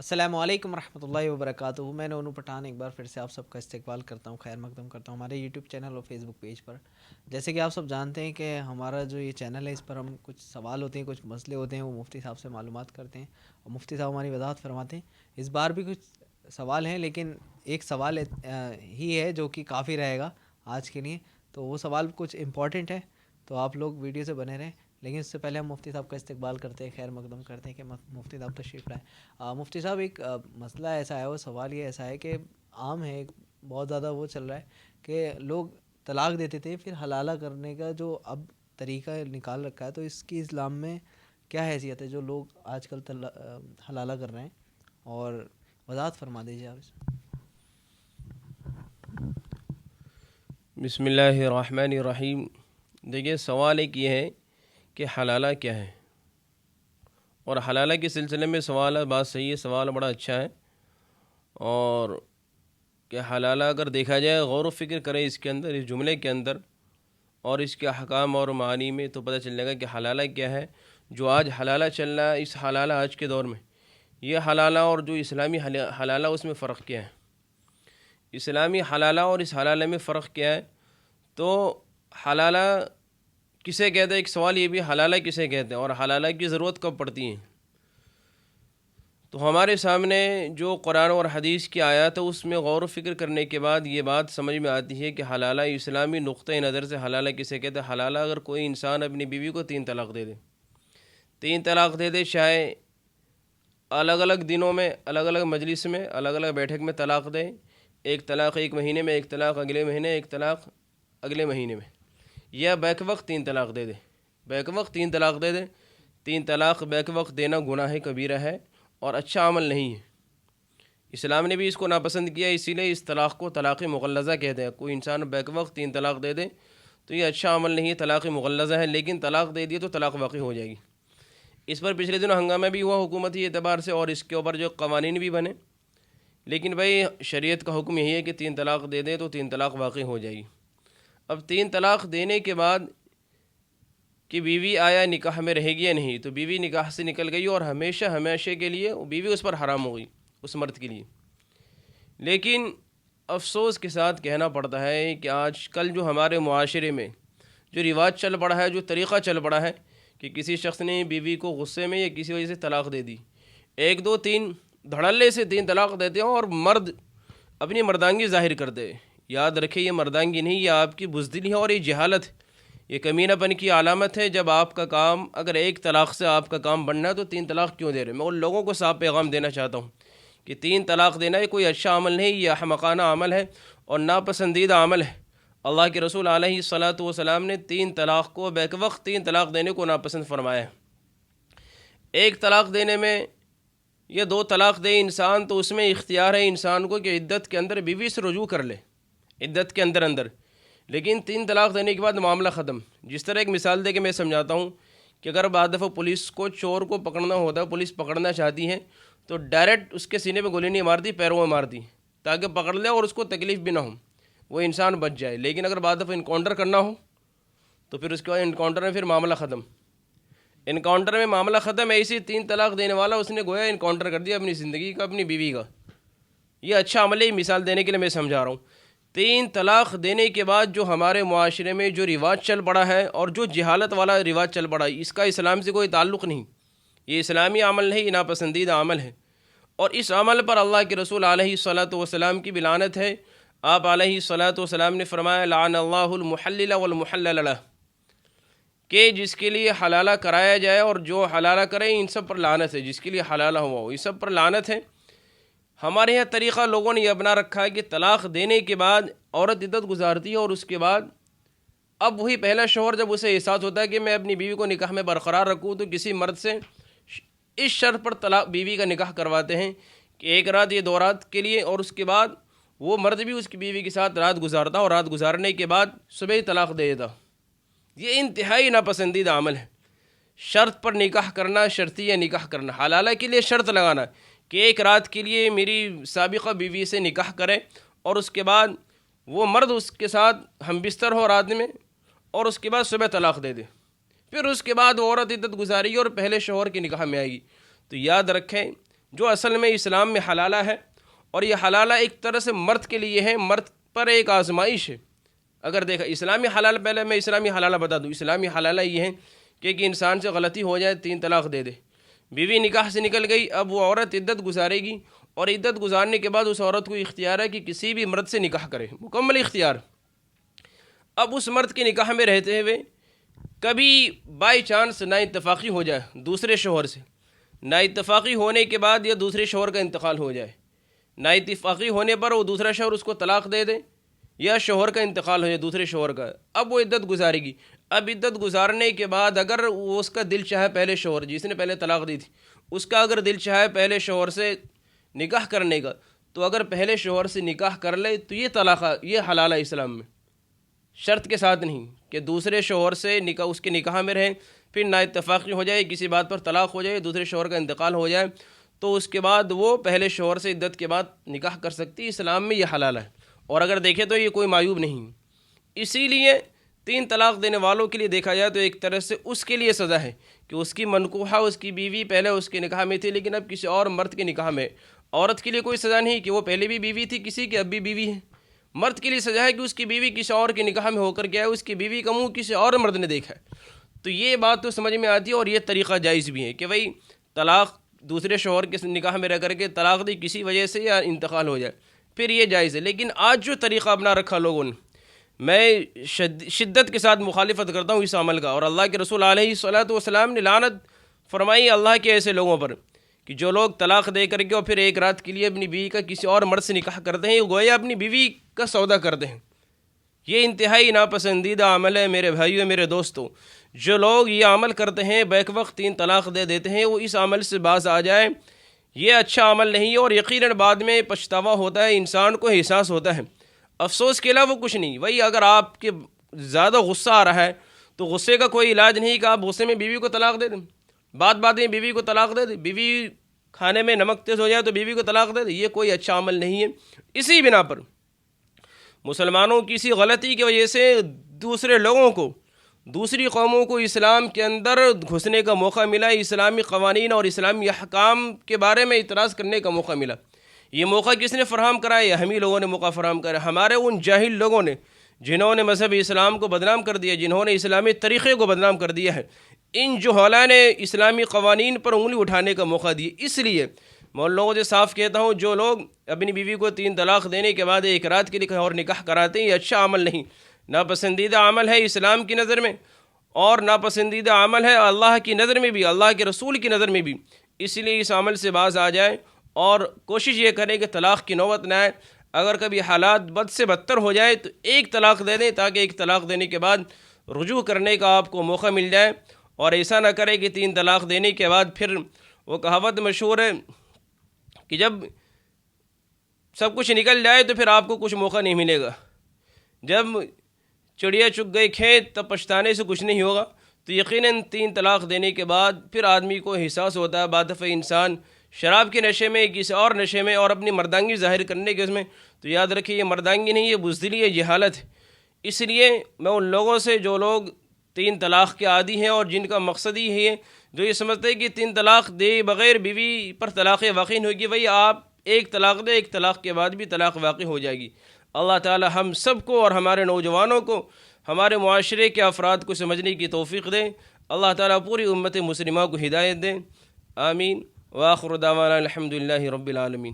السلام علیکم ورحمۃ اللہ وبرکاتہ. میں نونو پٹھان ایک بار پھر سے آپ سب کا استقبال کرتا ہوں، خیر مقدم کرتا ہوں ہمارے یوٹیوب چینل اور فیس بک پیج پر. جیسے کہ آپ سب جانتے ہیں کہ ہمارا جو یہ چینل ہے اس پر ہم کچھ سوال ہوتے ہیں، کچھ مسئلے ہوتے ہیں، وہ مفتی صاحب سے معلومات کرتے ہیں اور مفتی صاحب ہماری وضاحت فرماتے ہیں. اس بار بھی کچھ سوال ہیں، لیکن ایک سوال ہی ہے جو کہ کافی رہے گا آج کے لیے. تو وہ سوال کچھ امپورٹنٹ ہے، تو آپ لوگ ویڈیو سے بنے رہیں. لیکن اس سے پہلے ہم مفتی صاحب کا استقبال کرتے ہیں، خیر مقدم کرتے ہیں کہ مفتی صاحب تشریف لائیں. مفتی صاحب ایک مسئلہ ایسا ہے، وہ سوال یہ ایسا ہے کہ عام ہے، بہت زیادہ وہ چل رہا ہے کہ لوگ طلاق دیتے تھے، پھر حلالہ کرنے کا جو اب طریقہ نکال رکھا ہے، تو اس کی اسلام میں کیا حیثیت ہے جو لوگ آج کل حلالہ کر رہے ہیں، اور وضاحت فرما دیجیے آپ اس. بسم اللہ الرحمن الرحیم. دیکھیے، سوال ایک یہ ہے کہ حلالہ کیا ہے، اور حلالہ کے سلسلے میں سوال بات صحیح ہے، سوال بڑا اچھا ہے. اور کہ حلالہ اگر دیکھا جائے، غور و فکر کریں اس کے اندر، اس جملے کے اندر اور اس کے احکام اور معانی میں، تو پتہ چل جائے گا کہ حلالہ کیا ہے. جو آج حلالہ چل رہا ہے، اس حلالہ آج کے دور میں، یہ حلالہ اور جو اسلامی حلالہ، اس میں فرق کیا ہے. اسلامی حلالہ اور اس حلالہ میں فرق کیا ہے؟ تو حلالہ کسے کہتے ہیں؟ ایک سوال یہ بھی، حلالہ کسے کہتے ہیں اور حلالہ کی ضرورت کب پڑتی ہے. تو ہمارے سامنے جو قرآن اور حدیث کی آیات ہے، اس میں غور و فکر کرنے کے بعد یہ بات سمجھ میں آتی ہے کہ حلالہ اسلامی نقطۂ نظر سے حلالہ کسے کہتے ہیں. حلالہ اگر کوئی انسان اپنی بیوی کو 3 طلاق دے دے، 3 طلاق دے دے، چاہے الگ الگ دنوں میں، الگ الگ مجلس میں، الگ الگ بیٹھک میں طلاق دے، ایک طلاق 1 مہینے میں، ایک طلاق اگلے مہینے، ایک طلاق اگلے مہینے میں، یا بیک وقت 3 طلاق دے دے، بیک وقت 3 طلاق دے دے. 3 طلاق بیک وقت دینا گناہ کبیرہ ہے اور اچھا عمل نہیں ہے. اسلام نے بھی اس کو ناپسند کیا، اسی لیے اس طلاق کو طلاق مغلظہ کہتے ہیں. کوئی انسان بیک وقت 3 طلاق دے دے تو یہ اچھا عمل نہیں ہے، طلاق مغلظہ ہے. لیکن طلاق دے دیے تو طلاق واقع ہو جائے گی. اس پر پچھلے دنوں ہنگامہ بھی ہوا حکومتی اعتبار سے، اور اس کے اوپر جو قوانین بھی بنے. لیکن بھائی، شریعت کا حکم یہی ہے کہ 3 طلاق دے دیں تو 3 طلاق واقع ہو جائے گی. اب 3 طلاق دینے کے بعد کہ بیوی آیا نکاح میں رہے گی یا نہیں، تو بیوی نکاح سے نکل گئی اور ہمیشہ ہمیشہ کے لیے وہ بیوی اس پر حرام ہو گئی، اس مرد کے لیے. لیکن افسوس کے ساتھ کہنا پڑتا ہے کہ آج کل جو ہمارے معاشرے میں جو رواج چل پڑا ہے، جو طریقہ چل پڑا ہے کہ کسی شخص نے بیوی کو غصے میں یا کسی وجہ سے طلاق دے دی، 1 2 3 دھڑلے سے 3 طلاق دیتے ہیں اور مرد اپنی مردانگی ظاہر کرتے. یاد رکھیں، یہ مردانگی نہیں، یہ آپ کی بزدلی ہے اور یہ جہالت، یہ کمینہ پن کی علامت ہے. جب آپ کا کام، اگر 1 طلاق سے آپ کا کام بننا ہے تو 3 طلاق کیوں دے رہے ہیں؟ میں ان لوگوں کو صاف پیغام دینا چاہتا ہوں کہ 3 طلاق دینا یہ کوئی اچھا عمل نہیں، یہ احمقانہ عمل ہے اور ناپسندیدہ عمل ہے. اللہ کے رسول علیہ الصلاۃ والسلام نے 3 طلاق کو، بیک وقت 3 طلاق دینے کو ناپسند فرمایا ہے. 1 طلاق دینے میں یا 2 طلاق دے انسان تو اس میں اختیار ہے انسان کو کہ عدت کے اندر بیوی سے رجوع کر لے، عدت کے اندر. لیکن 3 طلاق دینے کے بعد معاملہ ختم. جس طرح ایک مثال دے کے میں سمجھاتا ہوں کہ اگر بعد دفعہ پولیس کو چور کو پکڑنا ہوتا ہے، پولیس پکڑنا چاہتی ہے تو ڈائریکٹ اس کے سینے پہ گولی نہیں مارتی، پیروں میں مارتی تاکہ پکڑ لے اور اس کو تکلیف بھی نہ ہو، وہ انسان بچ جائے. لیکن اگر بعد دفعہ انکاؤنٹر کرنا ہو تو پھر اس کے بعد انکاؤنٹر میں پھر معاملہ ختم. انکاؤنٹر میں معاملہ ختم. ایسی 3 طلاق دینے والا اس نے گویا انکاؤنٹر کر دیا اپنی زندگی کا، اپنی بیوی کا. یہ اچھا عمل ہے، مثال دینے کے لیے میں سمجھا رہا ہوں. 3 طلاق دینے کے بعد جو ہمارے معاشرے میں جو رواج چل پڑا ہے اور جو جہالت والا رواج چل پڑا ہے، اس کا اسلام سے کوئی تعلق نہیں. یہ اسلامی عمل نہیں، یہ ناپسندیدہ عمل ہے. اور اس عمل پر اللہ کے رسول علیہ الصلاۃ والسلام کی بھی لعنت ہے. آپ علیہ الصلاۃ والسلام نے فرمایا، لعن اللہ المحلل والمحلل لہ، کہ جس کے لیے حلالہ کرایا جائے اور جو حلالہ کرے، ان سب پر لعنت ہے. جس کے لیے حلالہ ہوا ہو، ان سب پر لعنت ہے. ہمارے یہاں طریقہ لوگوں نے یہ اپنا رکھا ہے کہ طلاق دینے کے بعد عورت عدت گزارتی ہے، اور اس کے بعد اب وہی پہلا شوہر جب اسے احساس ہوتا ہے کہ میں اپنی بیوی کو نکاح میں برقرار رکھوں، تو کسی مرد سے اس شرط پر طلاق بیوی کا نکاح کرواتے ہیں کہ 1 رات یا 2 رات کے لیے، اور اس کے بعد وہ مرد بھی اس کی بیوی کے ساتھ رات گزارتا اور رات گزارنے کے بعد صبح ہی طلاق دے دیتا. یہ انتہائی ناپسندیدہ عمل ہے. شرط پر نکاح کرنا، شرطیہ نکاح کرنا، حلالہ کے لیے شرط لگانا کہ 1 رات کے لیے میری سابقہ بیوی سے نکاح کرے اور اس کے بعد وہ مرد اس کے ساتھ ہم بستر ہو رات میں، اور اس کے بعد صبح طلاق دے دے. پھر اس کے بعد وہ عورت عدت گزاری اور پہلے شوہر کے نکاح میں آئے گی. تو یاد رکھیں، جو اصل میں اسلام میں حلالہ ہے، اور یہ حلالہ ایک طرح سے مرد کے لیے ہے، مرد پر ایک آزمائش ہے۔ اگر دیکھا اسلامی حلال، پہلے میں اسلامی حلالہ بتا دوں۔ اسلامی حلالہ یہ ہے کہ ایک انسان سے غلطی ہو جائے، 3 طلاق دے دے، بیوی نکاح سے نکل گئی، اب وہ عورت عدت گزارے گی، اور عدت گزارنے کے بعد اس عورت کو اختیار ہے کہ کسی بھی مرد سے نکاح کرے، مکمل اختیار۔ اب اس مرد کے نکاح میں رہتے ہوئے کبھی بائی چانس نا اتفاقی ہو جائے دوسرے شوہر سے، نا اتفاقی ہونے کے بعد یا دوسرے شوہر کا انتقال ہو جائے، نا اتفاقی ہونے پر وہ دوسرا شوہر اس کو طلاق دے دے، یا شوہر کا انتقال ہو جائے دوسرے شوہر کا، اب وہ عدت گزارے گی۔ اب عدت گزارنے کے بعد اگر وہ اس کا دل چاہے، پہلے شوہر جس نے پہلے طلاق دی تھی اس کا اگر دل چاہے پہلے شوہر سے نکاح کرنے کا، تو اگر پہلے شوہر سے نکاح کر لے تو یہ طلاق، یہ حلال ہے اسلام میں، شرط کے ساتھ نہیں کہ دوسرے شوہر سے نکاح، اس کے نکاح میں رہیں، پھر نا اتفاقی ہو جائے، کسی بات پر طلاق ہو جائے، دوسرے شوہر کا انتقال ہو جائے، تو اس کے بعد وہ پہلے شوہر سے عدت کے بعد نکاح کر سکتی۔ اسلام میں یہ حلال ہے، اور اگر دیکھیں تو یہ کوئی معیوب نہیں۔ اسی لیے 3 طلاق دینے والوں کے لیے دیکھا جائے تو ایک طرح سے اس کے لیے سزا ہے کہ اس کی منکوحہ، اس کی بیوی پہلے اس کے نکاح میں تھی لیکن اب کسی اور مرد کے نکاح میں۔ عورت کے لیے کوئی سزا نہیں کہ وہ پہلے بھی بیوی تھی کسی کی، اب بھی بیوی ہے۔ مرد کے لیے سزا ہے کہ اس کی بیوی کسی اور کے نکاح میں ہو کر گیا ہے، اس کی بیوی کا منہ کسی اور مرد نے دیکھا ہے۔ تو یہ بات تو سمجھ میں آتی ہے، اور یہ طریقہ جائز بھی ہے کہ بھئی طلاق دوسرے شوہر کے نکاح میں رہ کر کے طلاق دی کسی وجہ سے یا انتقال ہو جائے، پھر یہ جائز ہے۔ لیکن آج جو طریقہ اپنا رکھا لوگوں نے، میں شدت کے ساتھ مخالفت کرتا ہوں اس عمل کا، اور اللہ کے رسول علیہ الصلوۃ والسلام نے لعنت فرمائی اللہ کے ایسے لوگوں پر کہ جو لوگ طلاق دے کر کے اور پھر ایک رات کے لیے اپنی بیوی کا کسی اور مرد سے نکاح کرتے ہیں، گویا اپنی بیوی کا سودا کرتے ہیں۔ یہ انتہائی ناپسندیدہ عمل ہے میرے بھائیوں، میرے دوستوں۔ جو لوگ یہ عمل کرتے ہیں، بیک وقت 3 طلاق دے دیتے ہیں، وہ اس عمل سے باز آ جائیں۔ یہ اچھا عمل نہیں ہے، اور یقیناً بعد میں پچھتاوا ہوتا ہے، انسان کو احساس ہوتا ہے، افسوس کے علاوہ کچھ نہیں۔ وہی اگر آپ کے زیادہ غصہ آ رہا ہے تو غصے کا کوئی علاج نہیں کہ آپ غصے میں بیوی کو طلاق دے دیں، بات میں بیوی کو طلاق دے دیں، بیوی کھانے میں نمک تیز ہو جائے تو بیوی کو طلاق دے دیں، یہ کوئی اچھا عمل نہیں ہے۔ اسی بنا پر مسلمانوں کی اسی غلطی کی وجہ سے دوسرے لوگوں کو، دوسری قوموں کو اسلام کے اندر گھسنے کا موقع ملا، اسلامی قوانین اور اسلامی احکام کے بارے میں اعتراض کرنے کا موقع ملا۔ یہ موقع کس نے فراہم کرایا؟ ہم ہی لوگوں نے موقع فراہم کرایا، ہمارے ان جاہل لوگوں نے جنہوں نے مذہب اسلام کو بدنام کر دیا، جنہوں نے اسلامی طریقے کو بدنام کر دیا ہے۔ ان جہلاء نے اسلامی قوانین پر انگلی اٹھانے کا موقع دی۔ اس لیے میں ان لوگوں سے صاف کہتا ہوں، جو لوگ اپنی بیوی کو 3 طلاق دینے کے بعد ایک رات کے لیے اور نکاح کراتے ہیں، یہ اچھا عمل نہیں، ناپسندیدہ عمل ہے اسلام کی نظر میں، اور ناپسندیدہ عمل ہے اللہ کی نظر میں بھی، اللہ کے رسول کی نظر میں بھی۔ اس لیے اس عمل سے باز آ جائیں اور کوشش یہ کریں کہ طلاق کی نوبت نہ آئے۔ اگر کبھی حالات بد سے بدتر ہو جائے تو 1 طلاق دے دیں، تاکہ 1 طلاق دینے کے بعد رجوع کرنے کا آپ کو موقع مل جائے، اور ایسا نہ کرے کہ 3 طلاق دینے کے بعد پھر وہ کہاوت مشہور ہے کہ جب سب کچھ نکل جائے تو پھر آپ کو کچھ موقع نہیں ملے گا، جب چڑیا چگ گئی کھیت تب پچھتانے سے کچھ نہیں ہوگا۔ تو یقیناً 3 طلاق دینے کے بعد پھر آدمی کو احساس ہوتا ہے، بعد دفعہ انسان شراب کے نشے میں، کسی اور نشے میں، اور اپنی مردانگی ظاہر کرنے کے اس میں، تو یاد رکھیے یہ مردانگی نہیں، یہ بزدلی ہے، جہالت ہے۔ اس لیے میں ان لوگوں سے جو لوگ 3 طلاق کے عادی ہیں اور جن کا مقصد ہی ہے جو یہ سمجھتے ہیں کہ 3 طلاق دے بغیر بیوی پر طلاق واقع نہیں ہوگی، بھئی آپ 1 طلاق دے، 1 طلاق کے بعد بھی طلاق واقع ہو جائے گی۔ اللہ تعالی ہم سب کو اور ہمارے نوجوانوں کو، ہمارے معاشرے کے افراد کو سمجھنے کی توفیق دے۔ اللہ تعالی پوری امت مسلمہ کو ہدایت دے، آمین۔ وآخر دعوانا الحمدللہ رب العالمین۔